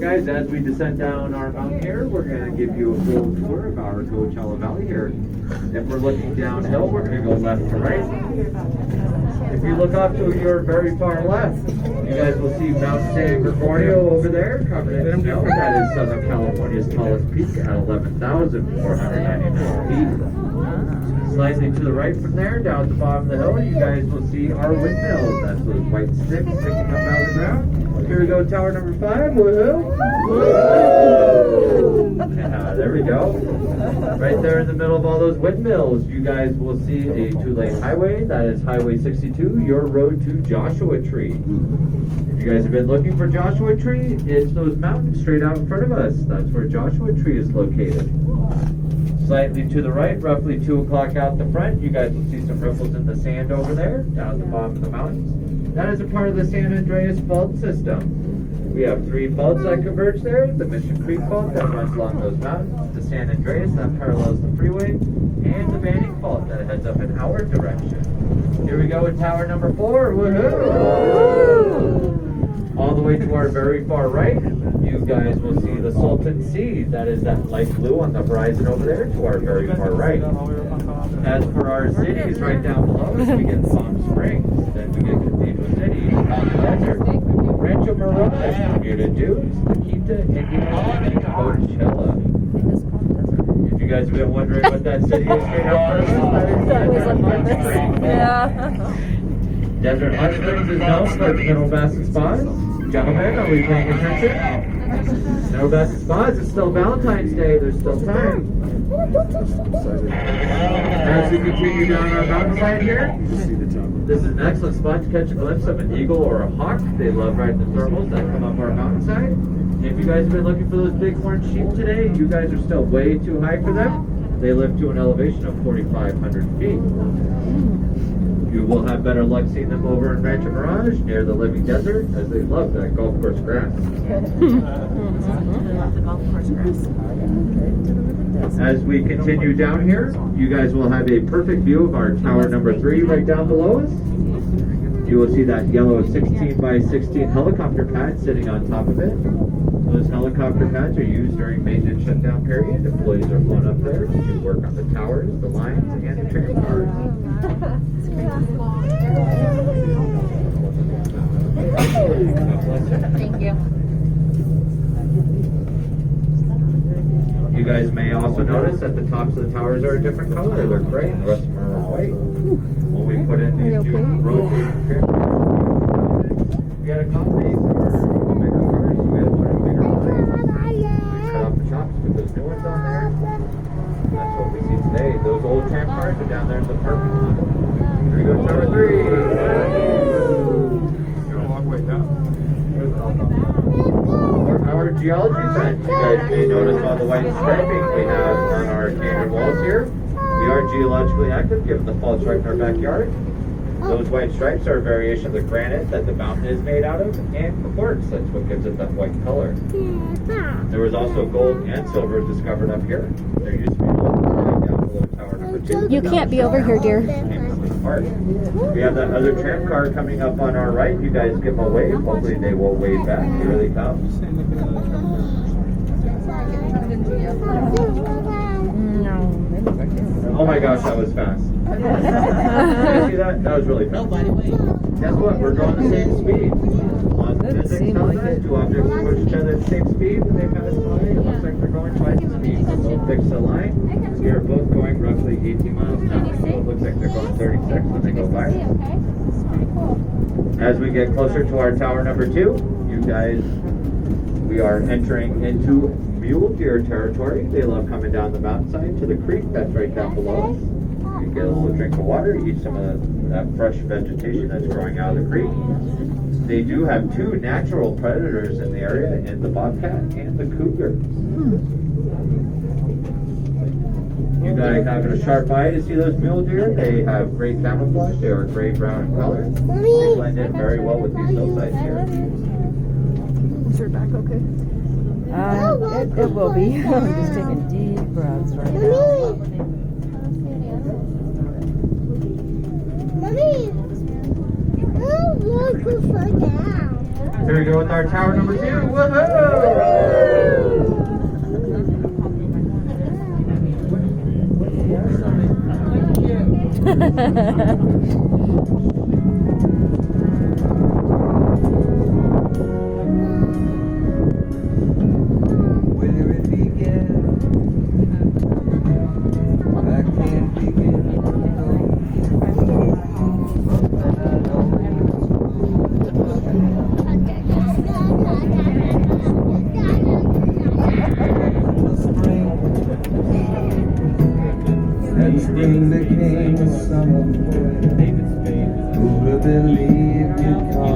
guys, as we descend down our mountain here, we're going to give you a full tour of our Coachella Valley here. If we're looking downhill, we're going to go left to right. If you look off to your very far left, you guys will see Mount San Gregorio over there, covered in snow. That is Southern California's tallest peak at 11,499 feet. Slightly to the right from there, down at the bottom of the hill, you guys will see our windmills. That's those white sticks sticking up out of the ground. Here we go, tower number 5. Woohoo! Yeah, there we go. Right there in the middle of all those windmills, you guys will see a 2-lane highway. That is Highway 62, your road to Joshua Tree. If you guys have been looking for Joshua Tree, it's those mountains straight out in front of us. That's where Joshua Tree is located. Slightly to the right, roughly 2 o'clock out the front, you guys will see some ripples in the sand over there, down at the bottom of the mountains. That is a part of the San Andreas Fault System. We have 3 faults that converge there. The Mission Creek Fault that runs along those mountains, the San Andreas that parallels the freeway, and the Banning Fault that heads up in our direction. Here we go with tower number 4. Woohoo! All the way to our very far right, you guys will see the Salton Sea. That is that light blue on the horizon over there to our very far right. As for our cities right down below us, we get Palm Springs, then we get Cathedral City, Mountain Desert, Rancho Mirage, Bermuda Dunes, Quinta, Indiana, and Coachella. If you guys have been wondering what that city is straight out first, that is Desert Hot Springs. Yeah. Desert Hot Springs is known for its mineral baths spas. Gentlemen, are we paying attention? Mineral baths spas, it's still Valentine's Day, there's still time. As we continue down our mountainside here, this is an excellent spot to catch a glimpse of an eagle or a hawk. They love riding the thermals that come up our mountainside. If you guys have been looking for those bighorn sheep today, you guys are still way too high for them. They live to an elevation of 4,500 feet. You will have better luck seeing them over in Rancho Mirage near the Living Desert, as they love that golf course grass. As we continue down here, you guys will have a perfect view of our tower number 3 right down below us. You will see that yellow 16 by 16 helicopter pad sitting on top of it. Those helicopter pads are used during maintenance shutdown period. Employees are flown up there to do work on the towers, the lines, and the tram cars. Thank you. You guys may also notice that the tops of the towers are a different color. They're gray and the rest of them are white. When we put in these new rotating trim cars, we had to accommodate for the bigger cars. We had to put in bigger lines. We cut off the chops, put those new ones on there. That's what we see today. Those old tram cars are down there in the purple one. Here we go, tower 3. You're a long way down. Our geology friends, you guys may notice all the white striping we have on our canyon walls here. We are geologically active given the faults right in our backyard. Those white stripes are a variation of the granite that the mountain is made out of, and the quartz, that's what gives it that white color. There was also gold and silver discovered up here. There used to be gold down below tower number 2. You can't be over here, dear. We have that other tram car coming up on our right. You guys give them a wave. Hopefully they will wave back. Here they come. Oh my gosh, that was fast. Did you see that? That was really fast. Guess what? We're going the same speed. On physics tells us 2 objects approach each other at the same speed when they pass by. It looks like they're going twice the speed. So we'll fix the line. We are both going roughly 18 miles an hour. So it looks like they're going 36 when they go by. As we get closer to our tower number 2, you guys, we are entering into mule deer territory. They love coming down the mountainside to the creek that's right down below us. You get a little drink of water, eat some of that fresh vegetation that's growing out of the creek. They do have 2 natural predators in the area, in the bobcat and the cougar. You guys having a sharp eye to see those mule deer? They have great camouflage. They are gray-brown in color. They blend in very well with these hillsides here. Is your back okay? It will be. I'm just taking deep breaths right now. Here we go with our tower number 2. Woohoo! Where it began, I can't begin to know. But I know the spring, and spring became a summer. Who'd have believed you'd come?